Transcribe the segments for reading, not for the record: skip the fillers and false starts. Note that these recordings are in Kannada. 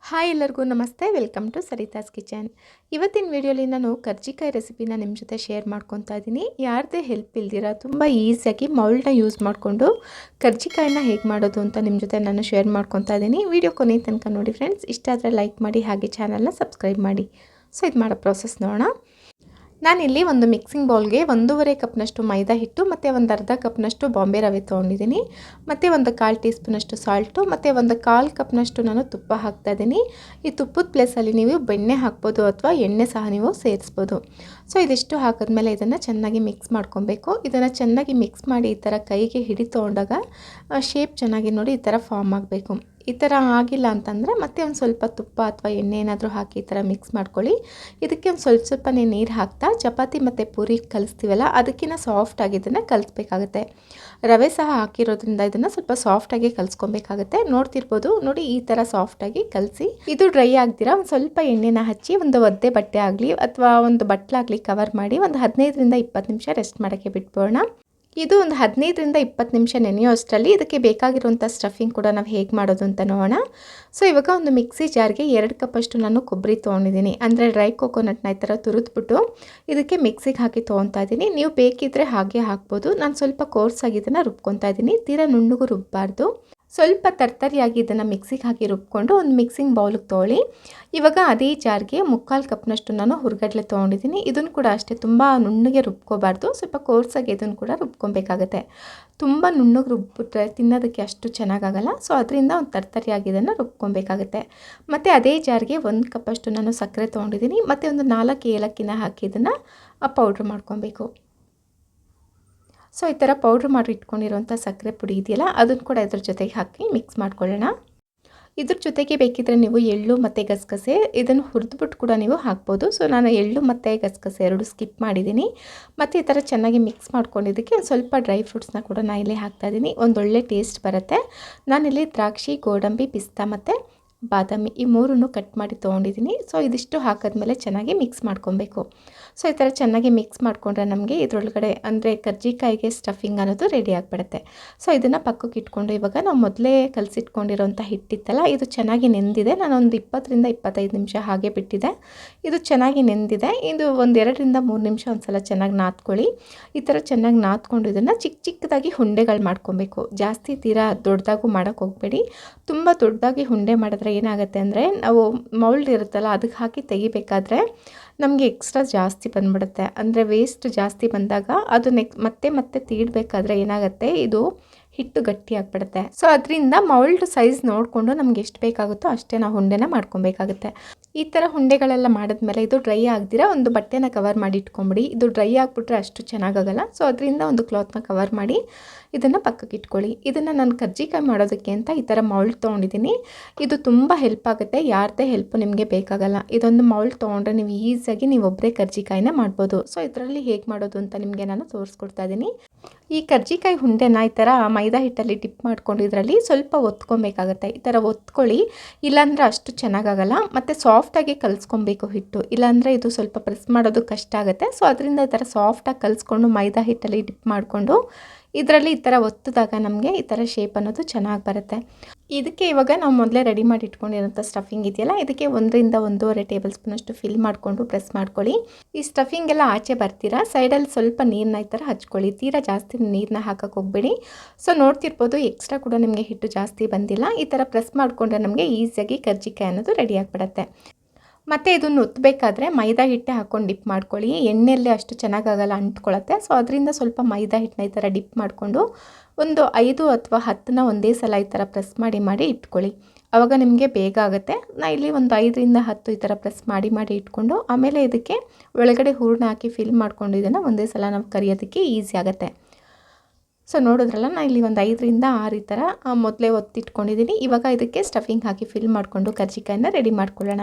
ಹಾಯ್ ಎಲ್ಲರಿಗೂ ನಮಸ್ತೆ. Welcome to Sarita's kitchen. ಇವತ್ತಿನ ವಿಡಿಯೋಲಿ ನಾನು ಕರ್ಜಿಕಾಯಿ ರೆಸಿಪಿನ ನಿಮ್ಮ ಜೊತೆ ಶೇರ್ ಮಾಡ್ಕೊತಾ ಇದ್ದೀನಿ. ಯಾರದೇ ಹೆಲ್ಪ್ ಇಲ್ದಿರ ತುಂಬ ಈಸಿಯಾಗಿ ಮೌಲ್ಡ್ನ ಯೂಸ್ ಮಾಡಿಕೊಂಡು ಕರ್ಜಿಕಾಯಿನ ಹೇಗೆ ಮಾಡೋದು ಅಂತ ನಿಮ್ಮ ಜೊತೆ ನಾನು ಶೇರ್ ಮಾಡ್ಕೊತಾ ಇದ್ದೀನಿ. ವಿಡಿಯೋ ಕೊನೆ ತನಕ ನೋಡಿ ಫ್ರೆಂಡ್ಸ್. ಇಷ್ಟ ಆದರೆ ಲೈಕ್ ಮಾಡಿ, ಹಾಗೆ ಚಾನಲ್ನ ಸಬ್ಸ್ಕ್ರೈಬ್ ಮಾಡಿ. ಸೊ ಇದು ಮಾಡೋ ಪ್ರೋಸೆಸ್ ನೋಡೋಣ. ನಾನಿಲ್ಲಿ ಒಂದು ಮಿಕ್ಸಿಂಗ್ ಬೌಲ್ಗೆ 1.5 ಕಪ್ನಷ್ಟು ಮೈದಾ ಹಿಟ್ಟು ಮತ್ತು ಒಂದು ಅರ್ಧ ಕಪ್ನಷ್ಟು ಬಾಂಬೆ ರವೆ ತೊಗೊಂಡಿದ್ದೀನಿ. ಮತ್ತು ಒಂದು 1/4 ಟೀ ಸ್ಪೂನಷ್ಟು ಸಾಲ್ಟು ಮತ್ತು ಒಂದು 1/4 ಕಪ್ನಷ್ಟು ನಾನು ತುಪ್ಪ ಹಾಕ್ತಾಯಿದ್ದೀನಿ. ಈ ತುಪ್ಪದ ಪ್ಲೇಸಲ್ಲಿ ನೀವು ಬೆಣ್ಣೆ ಹಾಕ್ಬೋದು ಅಥವಾ ಎಣ್ಣೆ ಸಹ ನೀವು ಸೇರಿಸ್ಬೋದು. ಸೊ ಇದಿಷ್ಟು ಹಾಕಿದ್ಮೇಲೆ ಇದನ್ನು ಚೆನ್ನಾಗಿ ಮಿಕ್ಸ್ ಮಾಡ್ಕೊಬೇಕು. ಇದನ್ನು ಚೆನ್ನಾಗಿ ಮಿಕ್ಸ್ ಮಾಡಿ ಈ ಥರ ಕೈಗೆ ಹಿಡಿ ತೊಗೊಂಡಾಗ ಶೇಪ್ ಚೆನ್ನಾಗಿ ನೋಡಿ ಈ ಥರ ಫಾರ್ಮ್ ಆಗಬೇಕು. ಈ ಥರ ಆಗಿಲ್ಲ ಅಂತಂದರೆ ಮತ್ತೆ ಒಂದು ಸ್ವಲ್ಪ ತುಪ್ಪ ಅಥವಾ ಎಣ್ಣೆ ಏನಾದರೂ ಹಾಕಿ ಈ ಥರ ಮಿಕ್ಸ್ ಮಾಡ್ಕೊಳ್ಳಿ. ಇದಕ್ಕೆ ಒಂದು ಸ್ವಲ್ಪನೇ ನೀರು ಹಾಕ್ತಾ ಚಪಾತಿ ಮತ್ತು ಪೂರಿ ಕಲಿಸ್ತೀವಲ್ಲ ಅದಕ್ಕಿಂತ ಸಾಫ್ಟಾಗಿ ಇದನ್ನು ಕಲಿಸ್ಬೇಕಾಗುತ್ತೆ. ರವೆ ಸಹ ಹಾಕಿರೋದ್ರಿಂದ ಇದನ್ನು ಸ್ವಲ್ಪ ಸಾಫ್ಟಾಗಿ ಕಲಿಸ್ಕೊಬೇಕಾಗುತ್ತೆ. ನೋಡ್ತಿರ್ಬೋದು ನೋಡಿ, ಈ ಥರ ಸಾಫ್ಟಾಗಿ ಕಲಸಿ ಇದು ಡ್ರೈ ಆಗ್ದಿರ ಒಂದು ಸ್ವಲ್ಪ ಎಣ್ಣೆನ ಹಚ್ಚಿ ಒಂದು ಒದ್ದೆ ಬಟ್ಟೆ ಆಗಲಿ ಅಥವಾ ಒಂದು ಬಟ್ಲಾಗಲಿ ಕವರ್ ಮಾಡಿ ಒಂದು 15ರಿಂದ 20 ನಿಮಿಷ ರೆಸ್ಟ್ ಮಾಡೋಕ್ಕೆ ಬಿಟ್ಬೋಣ. ಇದು ಒಂದು 15ರಿಂದ 20 ನಿಮಿಷ ನೆನೆಯೋ ಅಷ್ಟರಲ್ಲಿ ಇದಕ್ಕೆ ಬೇಕಾಗಿರುವಂಥ ಸ್ಟಫಿಂಗ್ ಕೂಡ ನಾವು ಹೇಗೆ ಮಾಡೋದು ಅಂತ ನೋಡೋಣ. ಸೊ ಇವಾಗ ಒಂದು ಮಿಕ್ಸಿ ಜಾರ್ಗೆ 2 ಕಪ್ಪಷ್ಟು ನಾನು ಕೊಬ್ಬರಿ ತೊಗೊಂಡಿದ್ದೀನಿ. ಅಂದರೆ ಡ್ರೈ ಕೋಕೋನಟ್ನ ಈ ಥರ ತುರಿದ್ಬಿಟ್ಟು ಇದಕ್ಕೆ ಮಿಕ್ಸಿಗೆ ಹಾಕಿ ತೊಗೊತಾ ಇದ್ದೀನಿ. ನೀವು ಬೇಕಿದ್ದರೆ ಹಾಗೆ ಹಾಕ್ಬೋದು. ನಾನು ಸ್ವಲ್ಪ ಕೋರ್ಸಾಗಿ ಇದನ್ನು ರುಬ್ಕೊತಾ ಇದ್ದೀನಿ. ತೀರಾ ನುಣ್ಣಗೂ ರುಬ್ಬಾರ್ದು. ಸ್ವಲ್ಪ ತರ್ತರಿಯಾಗಿ ಇದನ್ನು ಮಿಕ್ಸಿಗೆ ಹಾಕಿ ರುಬ್ಕೊಂಡು ಒಂದು ಮಿಕ್ಸಿಂಗ್ ಬೌಲಿಗೆ ತೊಗೊಳ್ಳಿ. ಇವಾಗ ಅದೇ ಜಾರ್ಗೆ 3/4 ಕಪ್ನಷ್ಟು ನಾನು ಹುರ್ಗಡ್ಲೆ ತೊಗೊಂಡಿದ್ದೀನಿ. ಇದನ್ನು ಕೂಡ ಅಷ್ಟೇ ತುಂಬ ನುಣ್ಣಗೆ ರುಬ್ಕೋಬಾರ್ದು, ಸ್ವಲ್ಪ ಕೋರ್ಸಾಗಿ ಇದನ್ನು ಕೂಡ ರುಬ್ಕೊಬೇಕಾಗತ್ತೆ. ತುಂಬ ನುಣ್ಣಗೆ ರುಬ್ಬಿಟ್ರೆ ತಿನ್ನೋದಕ್ಕೆ ಅಷ್ಟು ಚೆನ್ನಾಗಾಗಲ್ಲ. ಸೊ ಅದರಿಂದ ಒಂದು ತರ್ತರಿಯಾಗಿ ಇದನ್ನು ರುಬ್ಕೊಬೇಕಾಗತ್ತೆ. ಮತ್ತು ಅದೇ ಜಾರ್ಗೆ 1 ಕಪ್ಪಷ್ಟು ನಾನು ಸಕ್ಕರೆ ತೊಗೊಂಡಿದ್ದೀನಿ. ಮತ್ತು ಒಂದು 4 ಏಲಕ್ಕಿನ ಹಾಕಿ ಇದನ್ನು ಪೌಡ್ರ್ ಮಾಡ್ಕೊಬೇಕು. ಸೊ ಈ ಥರ ಪೌಡ್ರ್ ಮಾಡಿ ಇಟ್ಕೊಂಡಿರೋಂಥ ಸಕ್ಕರೆ ಪುಡಿ ಇದೆಯಲ್ಲ ಅದನ್ನು ಕೂಡ ಇದ್ರ ಜೊತೆಗೆ ಹಾಕಿ ಮಿಕ್ಸ್ ಮಾಡ್ಕೊಳ್ಳೋಣ. ಇದ್ರ ಜೊತೆಗೆ ಬೇಕಿದ್ದರೆ ನೀವು ಎಳ್ಳು ಮತ್ತು ಗಸಗಸೆ ಇದನ್ನು ಹುರಿದ್ಬಿಟ್ಟು ಕೂಡ ನೀವು ಹಾಕ್ಬೋದು. ಸೊ ನಾನು ಎಳ್ಳು ಮತ್ತು ಗಸಗಸೆ 2 ಸ್ಕಿಪ್ ಮಾಡಿದ್ದೀನಿ. ಮತ್ತು ಈ ಥರ ಚೆನ್ನಾಗಿ ಮಿಕ್ಸ್ ಮಾಡ್ಕೊಂಡಿದ್ದಕ್ಕೆ ಒಂದು ಸ್ವಲ್ಪ ಡ್ರೈ ಫ್ರೂಟ್ಸ್ನ ಕೂಡ ನಾನು ಇಲ್ಲಿ ಹಾಕ್ತಾಯಿದ್ದೀನಿ. ಒಂದೊಳ್ಳೆ ಟೇಸ್ಟ್ ಬರುತ್ತೆ. ನಾನಿಲ್ಲಿ ದ್ರಾಕ್ಷಿ, ಗೋಡಂಬಿ, ಪಿಸ್ತಾ ಮತ್ತು ಬಾದಾಮಿ ಈ 3 ಕಟ್ ಮಾಡಿ ತೊಗೊಂಡಿದ್ದೀನಿ. ಸೊ ಇದಿಷ್ಟು ಹಾಕಿದ್ಮೇಲೆ ಚೆನ್ನಾಗಿ ಮಿಕ್ಸ್ ಮಾಡ್ಕೊಬೇಕು. ಸೊ ಈ ಥರ ಚೆನ್ನಾಗಿ ಮಿಕ್ಸ್ ಮಾಡಿಕೊಂಡ್ರೆ ನಮಗೆ ಇದರೊಳಗಡೆ ಅಂದರೆ ಕರ್ಜಿಕಾಯಿಗೆ ಸ್ಟಫಿಂಗ್ ಅನ್ನೋದು ರೆಡಿ ಆಗಿಬಿಡುತ್ತೆ. ಸೊ ಇದನ್ನು ಪಕ್ಕಕ್ಕೆ ಇಟ್ಕೊಂಡು ಇವಾಗ ನಾವು ಮೊದಲೇ ಕಲಸಿಟ್ಕೊಂಡಿರೋಂಥ ಹಿಟ್ಟಿತ್ತಲ್ಲ ಇದು ಚೆನ್ನಾಗಿ ನೆಂದಿದೆ. ನಾನೊಂದು 20ರಿಂದ 25 ನಿಮಿಷ ಹಾಗೆ ಬಿಟ್ಟಿದ್ದೆ. ಇದು ಚೆನ್ನಾಗಿ ನೆಂದಿದೆ. ಇದು ಒಂದು 2ರಿಂದ 3 ನಿಮಿಷ ಒಂದು ಸಲ ಚೆನ್ನಾಗಿ ನಾದ್ಕೊಳ್ಳಿ. ಈ ಥರ ಚೆನ್ನಾಗಿ ನಾದ್ಕೊಂಡು ಇದನ್ನು ಚಿಕ್ಕ ಚಿಕ್ಕದಾಗಿ ಉಂಡೆಗಳು ಮಾಡ್ಕೊಬೇಕು. ಜಾಸ್ತಿ ತೀರಾ ದೊಡ್ಡದಾಗೂ ಮಾಡೋಕ್ಕೆ ಹೋಗಬೇಡಿ. ತುಂಬ ದೊಡ್ಡದಾಗಿ ಉಂಡೆ ಮಾಡಿದ್ರೆ ಏನಾಗುತ್ತೆ ಅಂದರೆ ನಾವು ಮೌಲ್ಡ್ ಇರುತ್ತಲ್ಲ ಅದಕ್ಕೆ ಹಾಕಿ ತೆಗಿಬೇಕಾದ್ರೆ ನಮಗೆ ಎಕ್ಸ್ಟ್ರಾ ಜಾಸ್ತಿ ಬಂದ್ಬಿಡುತ್ತೆ. ಅಂದರೆ ವೇಸ್ಟ್ ಜಾಸ್ತಿ ಬಂದಾಗ ಅದು ಮತ್ತೆ ತೀಡಬೇಕಾದ್ರೆ ಏನಾಗುತ್ತೆ, ಇದು ಹಿಟ್ಟು ಗಟ್ಟಿ ಆಗಿಬಿಡುತ್ತೆ. ಸೊ ಅದರಿಂದ ಮೌಲ್ಡ್ ಸೈಜ್ ನೋಡಿಕೊಂಡು ನಮ್ಗೆ ಎಷ್ಟು ಬೇಕಾಗುತ್ತೋ ಅಷ್ಟೇ ನಾವು ಉಂಡೆನ ಮಾಡ್ಕೊಬೇಕಾಗುತ್ತೆ. ಈ ಥರ ಉಂಡೆಗಳೆಲ್ಲ ಮಾಡಿದ್ಮೇಲೆ ಇದು ಡ್ರೈ ಆಗದಿರ ಒಂದು ಬಟ್ಟೆನ ಕವರ್ ಮಾಡಿ ಇಟ್ಕೊಂಬಿಡಿ. ಇದು ಡ್ರೈ ಆಗಿಬಿಟ್ರೆ ಅಷ್ಟು ಚೆನ್ನಾಗಾಗಲ್ಲ. ಸೊ ಅದರಿಂದ ಒಂದು ಕ್ಲಾತ್ನ ಕವರ್ ಮಾಡಿ ಇದನ್ನು ಪಕ್ಕಕ್ಕೆ ಇಟ್ಕೊಳ್ಳಿ. ಇದನ್ನು ನಾನು ಕರ್ಜಿಕಾಯಿ ಮಾಡೋದಕ್ಕೆ ಅಂತ ಈ ಥರ ಮೌಲ್ಡ್ ತೊಗೊಂಡಿದ್ದೀನಿ. ಇದು ತುಂಬ ಹೆಲ್ಪ್ ಆಗುತ್ತೆ. ಯಾರದೇ ಹೆಲ್ಪು ನಿಮಗೆ ಬೇಕಾಗಲ್ಲ. ಇದೊಂದು ಮೌಲ್ಡ್ ತೊಗೊಂಡ್ರೆ ನೀವು ಈಸಿಯಾಗಿ ನೀವೊಬ್ಬರೇ ಕರ್ಜಿಕಾಯಿನ ಮಾಡ್ಬೋದು. ಸೊ ಇದರಲ್ಲಿ ಹೇಗೆ ಮಾಡೋದು ಅಂತ ನಿಮಗೆ ನಾನು ತೋರಿಸ್ಕೊಡ್ತಾ ಇದ್ದೀನಿ. ಈ ಕರ್ಜಿಕಾಯಿ ಉಂಡೆನ ಈ ಥರ ಮೈದಾ ಹಿಟ್ಟಲ್ಲಿ ಡಿಪ್ ಮಾಡ್ಕೊಂಡು ಇದರಲ್ಲಿ ಸ್ವಲ್ಪ ಒತ್ಕೊಬೇಕಾಗತ್ತೆ. ಈ ಥರ ಒತ್ಕೊಳ್ಳಿ, ಇಲ್ಲಾಂದರೆ ಅಷ್ಟು ಚೆನ್ನಾಗಾಗಲ್ಲ. ಮತ್ತು ಸಾಫ್ಟಾಗಿ ಕಲಿಸ್ಕೊಬೇಕು ಹಿಟ್ಟು, ಇಲ್ಲಾಂದರೆ ಇದು ಸ್ವಲ್ಪ ಪ್ರೆಸ್ ಮಾಡೋದು ಕಷ್ಟ ಆಗುತ್ತೆ. ಸೊ ಅದರಿಂದ ಈ ಥರ ಸಾಫ್ಟಾಗಿ ಕಲಿಸ್ಕೊಂಡು ಮೈದಾ ಹಿಟ್ಟಲ್ಲಿ ಡಿಪ್ ಮಾಡಿಕೊಂಡು ಇದರಲ್ಲಿ ಈ ಥರ ಒತ್ತಿದಾಗ ನಮಗೆ ಈ ಥರ ಶೇಪ್ ಅನ್ನೋದು ಚೆನ್ನಾಗಿ ಬರುತ್ತೆ. ಇದಕ್ಕೆ ಇವಾಗ ನಾವು ಮೊದಲೇ ರೆಡಿ ಮಾಡಿ ಇಟ್ಕೊಂಡಿರೋಂಥ ಸ್ಟಫಿಂಗ್ ಇದೆಯಲ್ಲ ಇದಕ್ಕೆ 1ರಿಂದ 1.5 ಟೇಬಲ್ ಸ್ಪೂನಷ್ಟು ಫಿಲ್ ಮಾಡಿಕೊಂಡು ಪ್ರೆಸ್ ಮಾಡ್ಕೊಳ್ಳಿ. ಈ ಸ್ಟಫಿಂಗ್ ಎಲ್ಲ ಆಚೆ ಬರ್ತೀರಾ ಸೈಡಲ್ಲಿ ಸ್ವಲ್ಪ ನೀರನ್ನ ಈ ಥರ ಹಚ್ಕೊಳ್ಳಿ. ತೀರಾ ಜಾಸ್ತಿ ನೀರನ್ನ ಹಾಕಕ್ಕೆ ಹೋಗಬೇಡಿ. ಸೊ ನೋಡ್ತಿರ್ಬೋದು ಎಕ್ಸ್ಟ್ರಾ ಕೂಡ ನಿಮಗೆ ಹಿಟ್ಟು ಜಾಸ್ತಿ ಬಂದಿಲ್ಲ. ಈ ಥರ ಪ್ರೆಸ್ ಮಾಡಿಕೊಂಡ್ರೆ ನಮಗೆ ಈಸಿಯಾಗಿ ಕರ್ಜಿಕಾಯಿ ಅನ್ನೋದು ರೆಡಿ ಆಗಿಬಿಡುತ್ತೆ. ಮತ್ತು ಇದನ್ನು ಒತ್ತಬೇಕಾದ್ರೆ ಮೈದಾ ಹಿಟ್ಟೆ ಹಾಕ್ಕೊಂಡು ಡಿಪ್ ಮಾಡ್ಕೊಳ್ಳಿ. ಎಣ್ಣೆಯಲ್ಲಿ ಅಷ್ಟು ಚೆನ್ನಾಗಾಗಲ್ಲ, ಅಂಟ್ಕೊಳ್ಳುತ್ತೆ. ಸೊ ಅದರಿಂದ ಸ್ವಲ್ಪ ಮೈದಾ ಹಿಟ್ಟನ್ನ ಈ ಥರ ಡಿಪ್ ಮಾಡಿಕೊಂಡು ಒಂದು 5 ಅಥವಾ 10ನ ಒಂದೇ ಸಲ ಈ ಥರ ಪ್ರೆಸ್ ಮಾಡಿ ಇಟ್ಕೊಳ್ಳಿ. ಆವಾಗ ನಿಮಗೆ ಬೇಗ ಆಗುತ್ತೆ. ನಾನು ಇಲ್ಲಿ ಒಂದು 5ರಿಂದ 10 ಈ ಥರ ಪ್ರೆಸ್ ಮಾಡಿ ಇಟ್ಕೊಂಡು ಆಮೇಲೆ ಇದಕ್ಕೆ ಒಳಗಡೆ ಹೂರಣ ಹಾಕಿ ಫಿಲ್ ಮಾಡ್ಕೊಂಡು ಇದನ್ನು ಒಂದೇ ಸಲ ನಾವು ಕರಿಯೋದಕ್ಕೆ ಈಸಿ ಆಗುತ್ತೆ. ಸೊ ನೋಡಿದ್ರಲ್ಲ, ನಾನು ಇಲ್ಲಿ ಒಂದು 5ರಿಂದ 6 ಈ ಥರ ಮೊದಲೇ ಒತ್ತಿಟ್ಕೊಂಡಿದ್ದೀನಿ. ಇವಾಗ ಇದಕ್ಕೆ ಸ್ಟಫಿಂಗ್ ಹಾಕಿ ಫಿಲ್ ಮಾಡಿಕೊಂಡು ಕರ್ಜಿಕಾಯಿನ ರೆಡಿ ಮಾಡ್ಕೊಳ್ಳೋಣ.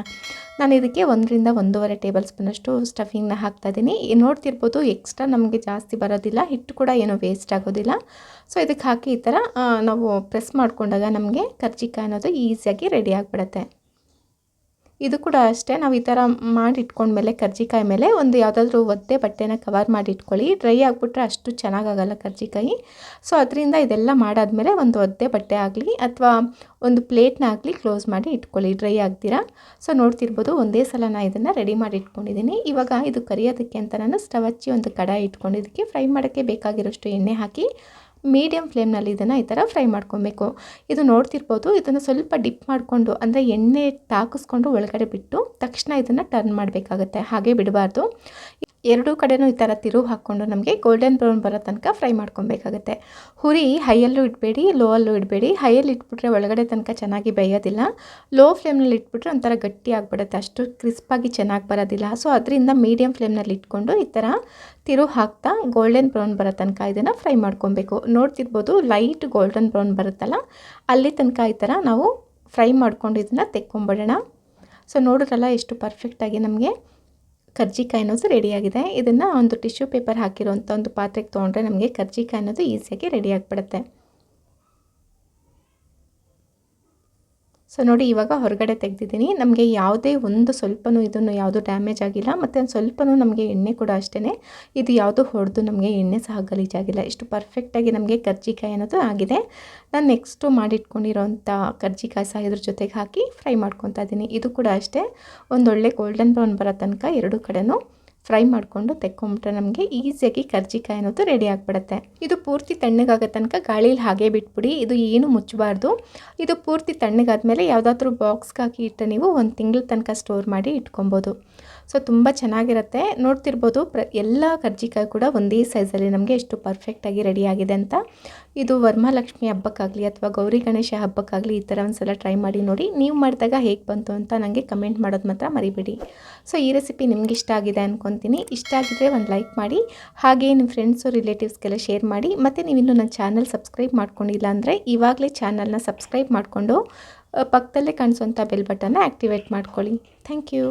ನಾನು ಇದಕ್ಕೆ 1ರಿಂದ 1.5 ಟೇಬಲ್ ಸ್ಪೂನಷ್ಟು ಸ್ಟಫಿಂಗ್ನ ಹಾಕ್ತಾಯಿದ್ದೀನಿ. ನೋಡ್ತಿರ್ಬೋದು ಎಕ್ಸ್ಟ್ರಾ ನಮಗೆ ಜಾಸ್ತಿ ಬರೋದಿಲ್ಲ, ಹಿಟ್ಟು ಕೂಡ ಏನೂ ವೇಸ್ಟ್ ಆಗೋದಿಲ್ಲ. ಸೊ ಇದಕ್ಕೆ ಹಾಕಿ ಈ ಥರ ನಾವು ಪ್ರೆಸ್ ಮಾಡಿಕೊಂಡಾಗ ನಮಗೆ ಕರ್ಜಿಕಾಯಿ ಅನ್ನೋದು ಈಸಿಯಾಗಿ ರೆಡಿ ಆಗಿಬಿಡುತ್ತೆ. ಇದು ಕೂಡ ಅಷ್ಟೇ ನಾವು ಈ ಥರ ಮಾಡಿ ಇಟ್ಕೊಂಡ್ಮೇಲೆ ಕರ್ಜಿಕಾಯಿ ಮೇಲೆ ಒಂದು ಯಾವುದಾದ್ರೂ ಒದ್ದೆ ಬಟ್ಟೆನ ಕವರ್ ಮಾಡಿ ಇಟ್ಕೊಳ್ಳಿ. ಡ್ರೈ ಆಗಿಬಿಟ್ರೆ ಅಷ್ಟು ಚೆನ್ನಾಗಾಗಲ್ಲ ಕರ್ಜಿಕಾಯಿ. ಸೊ ಅದರಿಂದ ಇದೆಲ್ಲ ಮಾಡಾದಮೇಲೆ ಒಂದು ಒದ್ದೆ ಬಟ್ಟೆ ಆಗಲಿ ಅಥವಾ ಒಂದು ಪ್ಲೇಟ್ನ ಆಗಲಿ ಕ್ಲೋಸ್ ಮಾಡಿ ಇಟ್ಕೊಳ್ಳಿ ಡ್ರೈ ಆಗ್ತೀರಾ. ಸೊ ನೋಡ್ತಿರ್ಬೋದು ಒಂದೇ ಸಲ ನಾನು ಇದನ್ನು ರೆಡಿ ಮಾಡಿ ಇಟ್ಕೊಂಡಿದ್ದೀನಿ. ಇವಾಗ ಇದು ಕರಿಯೋದಕ್ಕೆ ಅಂತ ನಾನು ಸ್ಟವ್ ಹಚ್ಚಿ ಒಂದು ಕಡಾಯಿ ಇಟ್ಕೊಂಡಿದ್ದಕ್ಕೆ ಫ್ರೈ ಮಾಡೋಕ್ಕೆ ಬೇಕಾಗಿರೋಷ್ಟು ಎಣ್ಣೆ ಹಾಕಿ ಮೀಡಿಯಮ್ ಫ್ಲೇಮ್ನಲ್ಲಿ ಇದನ್ನು ಈ ಥರ ಫ್ರೈ ಮಾಡ್ಕೊಬೇಕು. ಇದು ನೋಡ್ತಿರ್ಬೋದು ಇದನ್ನು ಸ್ವಲ್ಪ ಡಿಪ್ ಮಾಡಿಕೊಂಡು ಅಂದರೆ ಎಣ್ಣೆ ತಾಕಿಸ್ಕೊಂಡು ಒಳಗಡೆ ಬಿಟ್ಟು ತಕ್ಷಣ ಇದನ್ನು ಟರ್ನ್ ಮಾಡಬೇಕಾಗತ್ತೆ, ಹಾಗೆ ಬಿಡಬಾರ್ದು. ಎರಡೂ ಕಡೆನೂ ಈ ಥರ ತಿರುವು ಹಾಕ್ಕೊಂಡು ನಮಗೆ ಗೋಲ್ಡನ್ ಬ್ರೌನ್ ಬರೋ ತನಕ ಫ್ರೈ ಮಾಡ್ಕೊಬೇಕಾಗತ್ತೆ. ಹುರಿ ಹೈಯಲ್ಲೂ ಇಡಬೇಡಿ, ಲೋ ಅಲ್ಲೂ ಇಡಬೇಡಿ. ಹೈಯಲ್ಲಿ ಇಟ್ಬಿಟ್ರೆ ಒಳಗಡೆ ತನಕ ಚೆನ್ನಾಗಿ ಬೇಯೋದಿಲ್ಲ. ಲೋ ಫ್ಲೇಮ್ನಲ್ಲಿ ಇಟ್ಬಿಟ್ರೆ ಒಂಥರ ಗಟ್ಟಿ ಆಗಿಬಿಡುತ್ತೆ, ಅಷ್ಟು ಕ್ರಿಸ್ಪಾಗಿ ಚೆನ್ನಾಗಿ ಬರೋದಿಲ್ಲ. ಸೊ ಅದರಿಂದ ಮೀಡಿಯಮ್ ಫ್ಲೇಮ್ನಲ್ಲಿ ಇಟ್ಕೊಂಡು ಈ ಥರ ತಿರುವು ಹಾಕ್ತಾ ಗೋಲ್ಡನ್ ಬ್ರೌನ್ ಬರೋ ತನಕ ಇದನ್ನು ಫ್ರೈ ಮಾಡ್ಕೊಬೇಕು. ನೋಡ್ತಿರ್ಬೋದು ಲೈಟ್ ಗೋಲ್ಡನ್ ಬ್ರೌನ್ ಬರುತ್ತಲ್ಲ ಅಲ್ಲಿ ತನಕ ಈ ಥರ ನಾವು ಫ್ರೈ ಮಾಡ್ಕೊಂಡು ಇದನ್ನು ತೆಕ್ಕೊಂಬಿಡೋಣ. ಸೊ ನೋಡಿದ್ರಲ್ಲ ಎಷ್ಟು ಪರ್ಫೆಕ್ಟಾಗಿ ನಮಗೆ ಕರ್ಜಿಕಾಯಿ ಅನ್ನೋದು ರೆಡಿಯಾಗಿದೆ. ಇದನ್ನು ಒಂದು ಟಿಶ್ಯೂ ಪೇಪರ್ ಹಾಕಿರೋಂಥ ಒಂದು ಪಾತ್ರೆಗೆ ತೊಗೊಂಡ್ರೆ ನಮಗೆ ಕರ್ಜಿಕಾಯಿ ಅನ್ನೋದು ಈಸಿಯಾಗಿ ರೆಡಿ ಆಗಿಬಿಡುತ್ತೆ. ಸೊ ನೋಡಿ ಇವಾಗ ಹೊರಗಡೆ ತೆಗೆದಿದ್ದೀನಿ. ನಮಗೆ ಯಾವುದೇ ಒಂದು ಸ್ವಲ್ಪನೂ ಇದನ್ನು ಯಾವುದು ಡ್ಯಾಮೇಜ್ ಆಗಿಲ್ಲ ಮತ್ತು ಒಂದು ಸ್ವಲ್ಪನೂ ನಮಗೆ ಎಣ್ಣೆ ಕೂಡ ಅಷ್ಟೇ ಇದು ಯಾವುದು ಹೊಡೆದು ನಮಗೆ ಎಣ್ಣೆ ಸಹ ಗಲೀಜಾಗಿಲ್ಲ. ಇಷ್ಟು ಪರ್ಫೆಕ್ಟಾಗಿ ನಮಗೆ ಕರ್ಜಿಕಾಯಿ ಅನ್ನೋದು ಆಗಿದೆ. ನಾನು ನೆಕ್ಸ್ಟು ಮಾಡಿಟ್ಕೊಂಡಿರೋಂಥ ಕರ್ಜಿಕಾಯಿ ಸಹ ಇದ್ರ ಜೊತೆಗೆ ಹಾಕಿ ಫ್ರೈ ಮಾಡ್ಕೊತಾ ಇದ್ದೀನಿ. ಇದು ಕೂಡ ಅಷ್ಟೇ ಒಂದೊಳ್ಳೆ ಗೋಲ್ಡನ್ ಬ್ರೌನ್ ಬರೋ ತನಕ ಎರಡೂ ಕಡೆನೂ ಫ್ರೈ ಮಾಡಿಕೊಂಡು ತೆಕ್ಕೊಂಬಿಟ್ರೆ ನಮಗೆ ಈಸಿಯಾಗಿ ಕರ್ಜಿಕಾಯಿ ಅನ್ನೋದು ರೆಡಿ ಆಗಿಬಿಡುತ್ತೆ. ಇದು ಪೂರ್ತಿ ತಣ್ಣಗಾಗೋ ತನಕ ಗಾಳೀಲಿ ಹಾಗೆ ಬಿಟ್ಬಿಡಿ, ಇದು ಏನು ಮುಚ್ಚಬಾರ್ದು. ಇದು ಪೂರ್ತಿ ತಣ್ಣಗಾದ್ಮೇಲೆ ಯಾವುದಾದ್ರೂ ಬಾಕ್ಸ್ಗೆ ಹಾಕಿ ಇಟ್ಟು ನೀವು ಒಂದು ತಿಂಗಳ ತನಕ ಸ್ಟೋರ್ ಮಾಡಿ ಇಟ್ಕೊಬೋದು. ಸೊ ತುಂಬ ಚೆನ್ನಾಗಿರುತ್ತೆ. ನೋಡ್ತಿರ್ಬೋದು ಎಲ್ಲ ಕರ್ಜಿಕಾಯಿ ಕೂಡ ಒಂದೇ ಸೈಜಲ್ಲಿ ನಮಗೆ ಎಷ್ಟು ಪರ್ಫೆಕ್ಟಾಗಿ ರೆಡಿಯಾಗಿದೆ ಅಂತ. ಇದು ವರಮಹಾಲಕ್ಷ್ಮಿ ಹಬ್ಬಕ್ಕಾಗಲಿ ಅಥವಾ ಗೌರಿ ಗಣೇಶ ಹಬ್ಬಕ್ಕಾಗಲಿ ಈ ಥರ ಒಂದು ಸಲ ಟ್ರೈ ಮಾಡಿ ನೋಡಿ. ನೀವು ಮಾಡಿದಾಗ ಹೇಗೆ ಬಂತು ಅಂತ ನನಗೆ ಕಮೆಂಟ್ ಮಾಡೋದು ಮಾತ್ರ ಮರಿಬೇಡಿ. ಸೊ ಈ ರೆಸಿಪಿ ನಿಮ್ಗೆ ಇಷ್ಟ ಆಗಿದೆ ಅಂದ್ಕೊತೀನಿ. ಇಷ್ಟ ಆಗಿದ್ರೆ ಒಂದು ಲೈಕ್ ಮಾಡಿ, ಹಾಗೆ ನಿಮ್ಮ ಫ್ರೆಂಡ್ಸು ರಿಲೇಟಿವ್ಸ್ಗೆಲ್ಲ ಶೇರ್ ಮಾಡಿ. ಮತ್ತು ನೀವಿನ್ನೂ ನನ್ನ ಚಾನಲ್ ಸಬ್ಸ್ಕ್ರೈಬ್ ಮಾಡ್ಕೊಂಡಿಲ್ಲ ಅಂದರೆ ಇವಾಗಲೇ ಚಾನಲ್ನ ಸಬ್ಸ್ಕ್ರೈಬ್ ಮಾಡಿಕೊಂಡು ಪಕ್ಕದಲ್ಲೇ ಕಾಣಿಸುವಂಥ ಬೆಲ್ ಬಟನ್ನ ಆ್ಯಕ್ಟಿವೇಟ್ ಮಾಡ್ಕೊಳ್ಳಿ. Thank you.